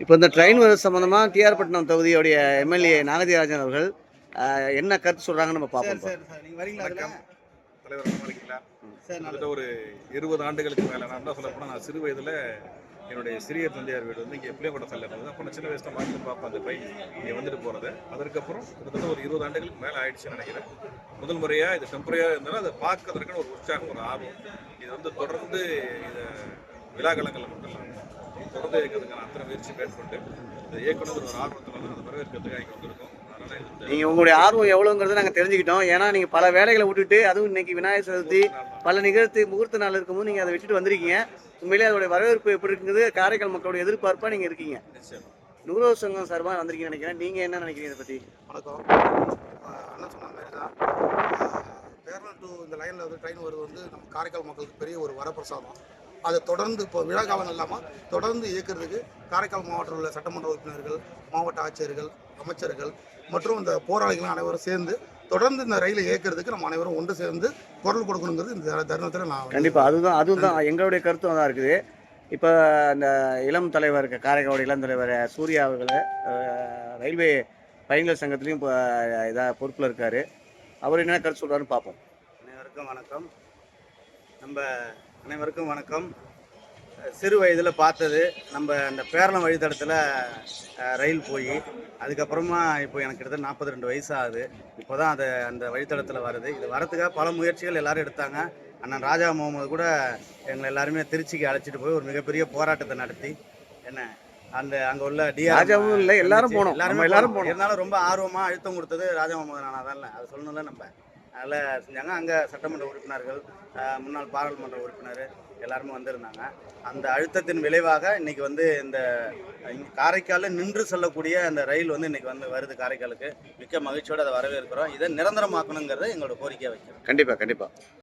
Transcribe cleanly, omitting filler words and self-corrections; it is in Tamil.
இப்போ இந்த ட்ரெயின் வரது சம்மந்தமாக டிஆர் பட்டினம் தொகுதியுடைய எம்எல்ஏ நாகதிராஜன் அவர்கள் என்ன கருத்து சொல்கிறாங்கன்னு நம்ம பார்ப்போம். சார் நீங்கள் வரீங்களா? தலைவர் நல்லா இருக்கீங்களா? கிட்டத்தட்ட ஒரு 20 ஆண்டுகளுக்கு மேலே நான் என்ன சொல்ல போனால், நான் சிறு வயதில் என்னுடைய சிறிய தந்தையார் வீடு வந்து இங்கே புளியங்கோட்டை சல்ல இருந்தது. அப்போ நான் சின்ன வயசில் மாற்றி பார்ப்பேன் அந்த ட்ரெயின் இங்கே வந்துட்டு போகிறது. அதற்கப்புறம் கிட்டத்தட்ட ஒரு 20 ஆண்டுகளுக்கு மேலே ஆயிடுச்சுன்னு நினைக்கிறேன். முதல் முறையாக இது டெம்பரரியாக இருந்தாலும் அதை பார்க்கறதுக்குன்னு ஒரு உற்சாகம், ஒரு ஆர்வம். இது வந்து தொடர்ந்து இதை விழாக்காலங்களில் மட்டும் இல்லாமல் தொடர்ந்து இருக்கிறதுக்கான அத்தனை முயற்சி மேற்கொண்டு இந்த இயக்குனர் ஒரு ஆர்வத்தில் வந்து அதை வரவேற்கிறதுக்காக இங்கே வந்திருக்கோம். நீங்கள் உங்களுடைய ஆர்வம் எவ்வளோங்கிறத நாங்கள் தெரிஞ்சுக்கிட்டோம். ஏன்னா நீங்கள் பல வேலைகளை விட்டுட்டு, அதுவும் இன்னைக்கு விநாயகர் சதுர்த்தி பல முகூர்த்த நாள் இருக்கும்போது நீங்கள் அதை விட்டுட்டு வந்திருக்கீங்க. உண்மையிலே அதோடைய வரவேற்பு எப்படி இருக்குது, காரைக்கால் மக்களோட எதிர்பார்ப்பாக நீங்கள் இருக்கீங்க. நுகர்வோர் சங்கம் சார்பாக வந்திருக்கீங்கன்னு நினைக்கிறேன். நீங்கள் என்ன நினைக்கிறீங்க இதை பற்றி? வணக்கம். அண்ணா சொன்ன மாதிரி தான் பேரளம் டு இந்த லைனில் வந்து ட்ரெயின் வருது வந்து நம்ம காரைக்கால் மக்களுக்கு பெரிய ஒரு வரப்பிரசாதம். அதை தொடர்ந்து இப்போ விழா காலம் இல்லாமல் தொடர்ந்து இயக்கிறதுக்கு காரைக்கால் மாவட்டத்தில் உள்ள சட்டமன்ற உறுப்பினர்கள், மாவட்ட ஆட்சியர்கள், அமைச்சர்கள் மற்றும் இந்த போராளிகள் அனைவரும் சேர்ந்து தொடர்ந்து இந்த ரயிலை இயக்கிறதுக்கு நம்ம அனைவரும் ஒன்று சேர்ந்து குரல் கொடுக்கணுங்கிறது இந்த தருணத்தில் நான் கண்டிப்பாக அதுதான் எங்களுடைய கருத்தும் தான் இருக்குது. இப்போ இந்த இளம் தலைவர் காரைக்காலோட இளம் தலைவர் சூர்யா அவர்களை ரயில்வே பயணிகள் சங்கத்துலேயும் இப்போ இதாக பொறுப்பில் இருக்கார். அவர் என்ன கருத்து சொல்கிறாருன்னு பார்ப்போம். அனைவருக்கும் வணக்கம். சிறு வயதில் பார்த்தது நம்ம அந்த பேரளம் வழித்தடத்தில் ரயில் போய் அதுக்கப்புறமா இப்போ எனக்கு கிட்டத்தட்ட 42 வயசு ஆகுது. இப்போ தான் அந்த வழித்தடத்தில் வருது. இது வரத்துக்காக பல முயற்சிகள் எல்லோரும் எடுத்தாங்க. அண்ணன் ராஜா முகமது கூட எங்களை எல்லாருமே திருச்சிக்கு அழைச்சிட்டு போய் ஒரு மிகப்பெரிய போராட்டத்தை நடத்தி அங்கே உள்ள ராஜாவும் இல்லை எல்லாரும் போனோம். இருந்தாலும் ரொம்ப ஆர்வமாக அழுத்தம் கொடுத்தது ராஜா முகமது நானா தான். அதை சொல்லணும்ல நம்ம அதெல்லாம் செஞ்சாங்க. அங்கே சட்டமன்ற உறுப்பினர்கள், முன்னாள் பாராளுமன்ற உறுப்பினர் எல்லாருமே வந்திருந்தாங்க. அந்த அழுத்தத்தின் விளைவாக இன்றைக்கி வந்து இந்த காரைக்காலில் நின்று செல்லக்கூடிய அந்த ரயில் வந்து இன்றைக்கி வந்து வருது காரைக்காலுக்கு. மிக்க மகிழ்ச்சியோடு அதை வரவேற்கிறோம். இதை நிரந்தரமாக்கணுங்கிறத எங்களோட கோரிக்கையை வைக்கிறோம். கண்டிப்பாக.